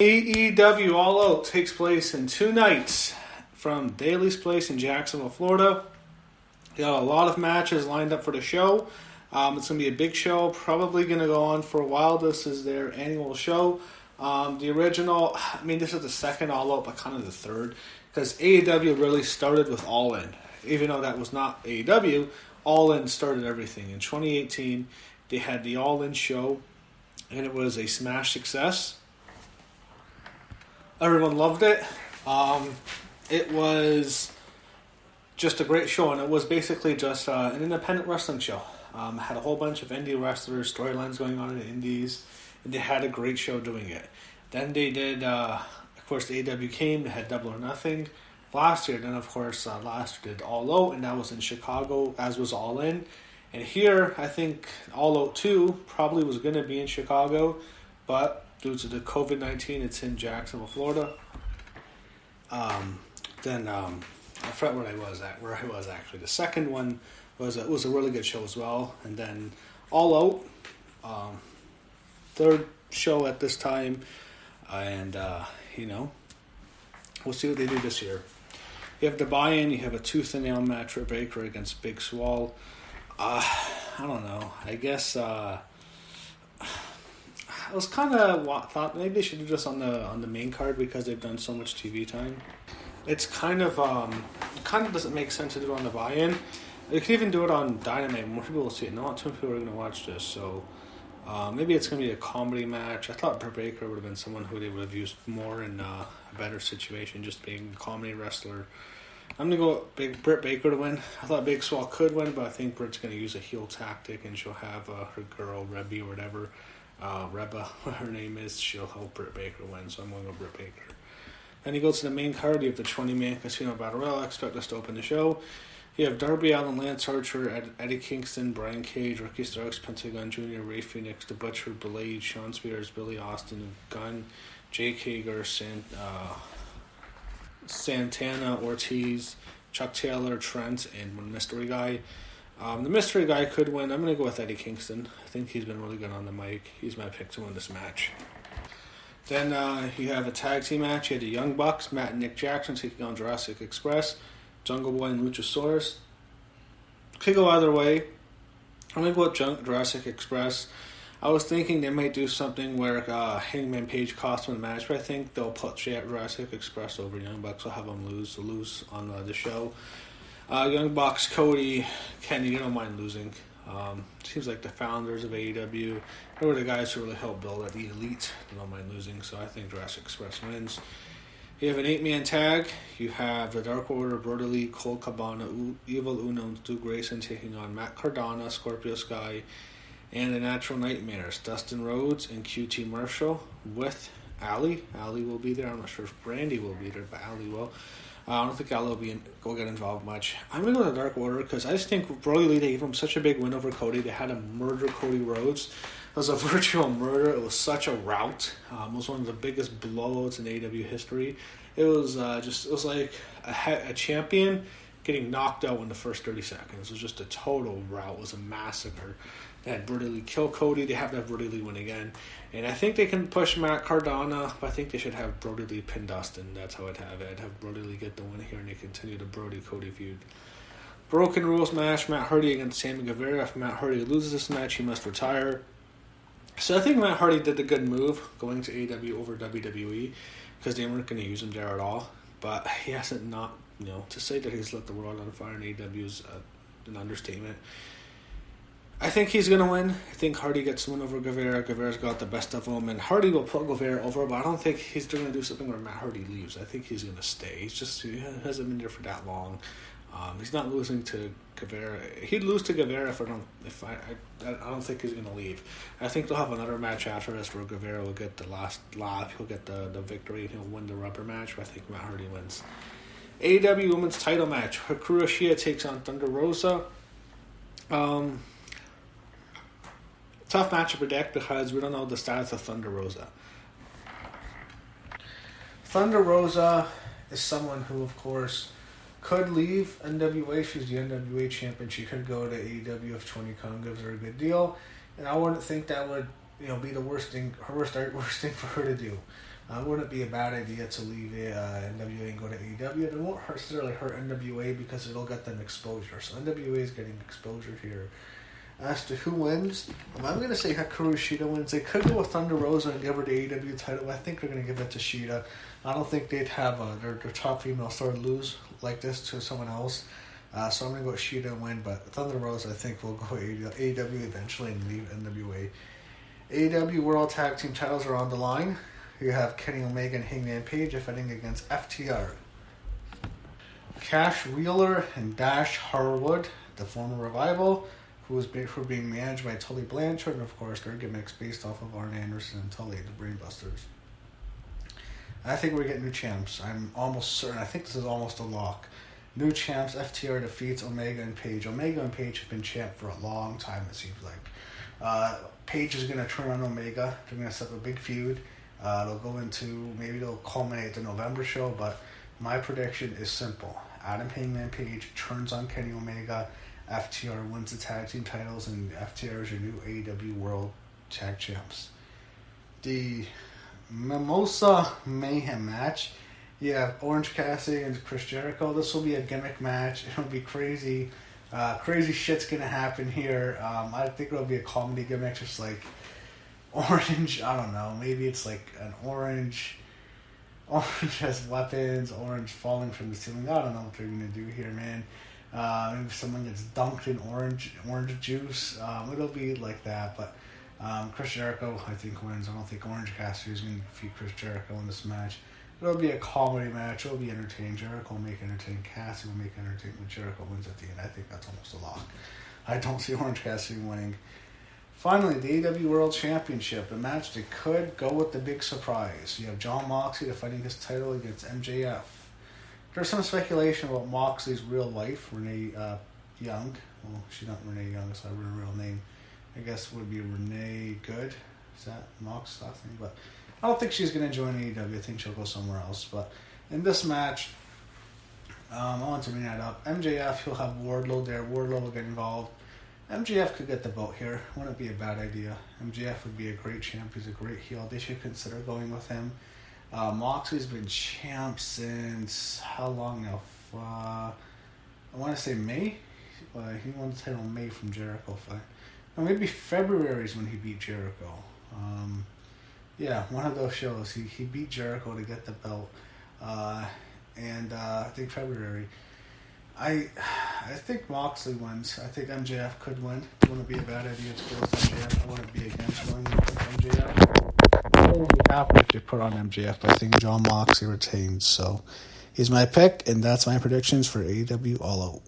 AEW All Out takes place in 2 nights from Daly's Place in Jacksonville, Florida. We got a lot of matches lined up for the show. It's going to be a big show, probably going to go on for a while. This is their annual show. The original, this is the second All Out, but kind of the third, because AEW really started with Allin. Even though that was not AEW, Allin started everything. In 2018, they had the Allin show, and it was a smash success. Everyone loved it. It was just a great show, and it was basically just an independent wrestling show. Had a whole bunch of indie wrestlers, storylines going on in the indies, and they had a great show doing it. Then they did, of course, the AEW came, they had Double or Nothing last year. Then, of course, last year did All Out, and that was in Chicago, as was Allin. And here, I think All Out 2 probably was going to be in Chicago, but due to the COVID-19, it's in Jacksonville, Florida. I forgot where I was actually. The second one was a really good show as well. And then All Out, third show at this time. And, we'll see what they do this year. You have the buy-in. You have a tooth and nail match for Baker against Big Swole. I don't know. I guess... I was kind of thought maybe they should do this on the main card because they've done so much TV time. It's kind of doesn't make sense to do it on the buy-in. They could even do it on Dynamite. More people will see it. Not too many people are going to watch this, so maybe it's going to be a comedy match. I thought Britt Baker would have been someone who they would have used more in a better situation, just being a comedy wrestler. I'm going to go with Britt Baker to win. I thought Big Swole could win, but I think Britt's going to use a heel tactic, and she'll have her girl, Rebby, or whatever. Reba, what her name is, she'll help Britt Baker win, so I'm going to go Britt Baker. Then you go to the main card, you have the 20-man Casino Battle Royal. I expect us to open the show. You have Darby, Allin, Lance Archer, Eddie Kingston, Brian Cage, Ricky Starks, Pentagon Jr., Ray Phoenix, The Butcher, Blade, Shawn Spears, Billy Austin, Gunn, Jake Hager, Santana, Ortiz, Chuck Taylor, Trent, and one mystery guy. The mystery guy could win. I'm going to go with Eddie Kingston. I think he's been really good on the mic. He's my pick to win this match. Then you have a tag team match. You had the Young Bucks, Matt and Nick Jackson taking on Jurassic Express, Jungle Boy and Luchasaurus. Could go either way. I'm going to go with Jurassic Express. I was thinking they might do something where Hangman Page cost them the match, but I think they'll put Jurassic Express over Young Bucks. I'll have them lose on the show. Young Bucks, Cody, Kenny, you don't mind losing. Seems like the founders of AEW, they were the guys who really helped build the elite. They don't mind losing, so I think Jurassic Express wins. You have an 8-man tag. You have the Dark Order, Brodie, Colt, Cabana, Evil Uno, and Stu Grayson taking on Matt Cardona, Scorpio Sky, and the Natural Nightmares, Dustin Rhodes and QT Marshall with Allie. Allie will be there. I'm not sure if Brandy will be there, but Allie will. I don't think Allie will get involved much. I'm going to go to the Dark Order because I just think Brodie, they gave him such a big win over Cody. They had to murder Cody Rhodes. It was a virtual murder. It was such a rout. It was one of the biggest blowouts in AEW history. It was like a champion getting knocked out in the first 30 seconds. It was just a total rout. It was a massacre. They had Brodie kill Cody. They have to have Brodie win again. And I think they can push Matt Cardona, but I think they should have Brodie pin Dustin. That's how I'd have it. I'd have Brodie get the win here, and they continue the Brodie-Cody feud. Broken Rules match, Matt Hardy against Sammy Guevara. If Matt Hardy loses this match, he must retire. So I think Matt Hardy did the good move, going to AEW over WWE, because they weren't going to use him there at all. But he hasn't to say that he's lit the world on fire in AEW is an understatement. I think he's going to win. I think Hardy gets the win over Guevara. Guevara's got the best of him, and Hardy will put Guevara over, but I don't think he's going to do something where Matt Hardy leaves. I think he's going to stay. He hasn't been there for that long. He's not losing to Guevara. He'd lose to Guevara I don't think he's going to leave. I think they'll have another match after this where Guevara will get the last laugh. He'll get the victory, and he'll win the rubber match, but I think Matt Hardy wins. AEW Women's Title match. Hikaru Shida takes on Thunder Rosa. Tough match to predict because we don't know the status of Thunder Rosa. Thunder Rosa is someone who, of course, could leave NWA. She's the NWA champion. She could go to AEW if Tony Khan gives her a good deal. And I wouldn't think that would be the worst thing for her to do. Wouldn't it be a bad idea to leave NWA and go to AEW? It won't necessarily hurt NWA because it'll get them exposure. So NWA is getting exposure here. As to who wins, I'm going to say Hikaru Shida wins. They could go with Thunder Rosa and give her the AEW title. I think they're going to give it to Shida. I don't think they'd have their top female star lose like this to someone else. So I'm going to go with Shida and win. But Thunder Rosa, I think, will go AEW eventually and leave NWA. AEW World Tag Team titles are on the line. You have Kenny Omega and Hangman Page defending against FTR. Cash Wheeler and Dash Harwood, the former Revival, who is being managed by Tully Blanchard, and of course their gimmicks based off of Arn Anderson and Tully, the Brainbusters. I think we're getting new champs. I'm almost certain. I think this is almost a lock. New champs, FTR defeats Omega and Page. Omega and Page have been champ for a long time, it seems like. Page is going to turn on Omega. They're going to set up a big feud. They'll go into, maybe they'll culminate the November show, but my prediction is simple. Adam Hangman Page turns on Kenny Omega, FTR wins the tag team titles, and FTR is your new AEW World Tag Champs. The Mimosa Mayhem match, you have Orange Cassidy and Chris Jericho. This will be a gimmick match. It'll be crazy. Crazy shit's going to happen here. I think it'll be a comedy gimmick, just like Orange, I don't know, maybe it's like an Orange has weapons, Orange falling from the ceiling. I don't know what they're going to do here, man. Maybe someone gets dunked in orange juice. It'll be like that, but Chris Jericho, I think, wins. I don't think Orange Cassidy is going to defeat Chris Jericho in this match. It'll be a comedy match. It'll be entertaining. Jericho will make entertaining. Cassidy will make entertaining. Jericho wins at the end. I think that's almost a lock. I don't see Orange Cassidy winning. Finally, the AEW World Championship, a match that could go with the big surprise. You have Jon Moxley defending his title against MJF. There's some speculation about Moxley's real life, Renee Young. Well, she's not Renee Young, so I have her real name. I guess it would be Renee Good. Is that Mox's last name? But I don't think she's going to join AEW. I think she'll go somewhere else. But in this match, I want to bring that up. MJF, he'll have Wardlow there. Wardlow will get involved. MJF could get the belt here. Wouldn't be a bad idea. MJF would be a great champ. He's a great heel. They should consider going with him. Moxley's been champ since how long now? I want to say May. He won the title in May from Jericho. No, maybe February is when he beat Jericho. Yeah, one of those shows. He beat Jericho to get the belt. And I think February. I think Moxley wins. I think MJF could win. It wouldn't be a bad idea to go with MJF. I wouldn't be against going with MJF. I wouldn't be happy if they put on MJF, but I think Jon Moxley retains. So he's my pick, and that's my predictions for AEW All Out.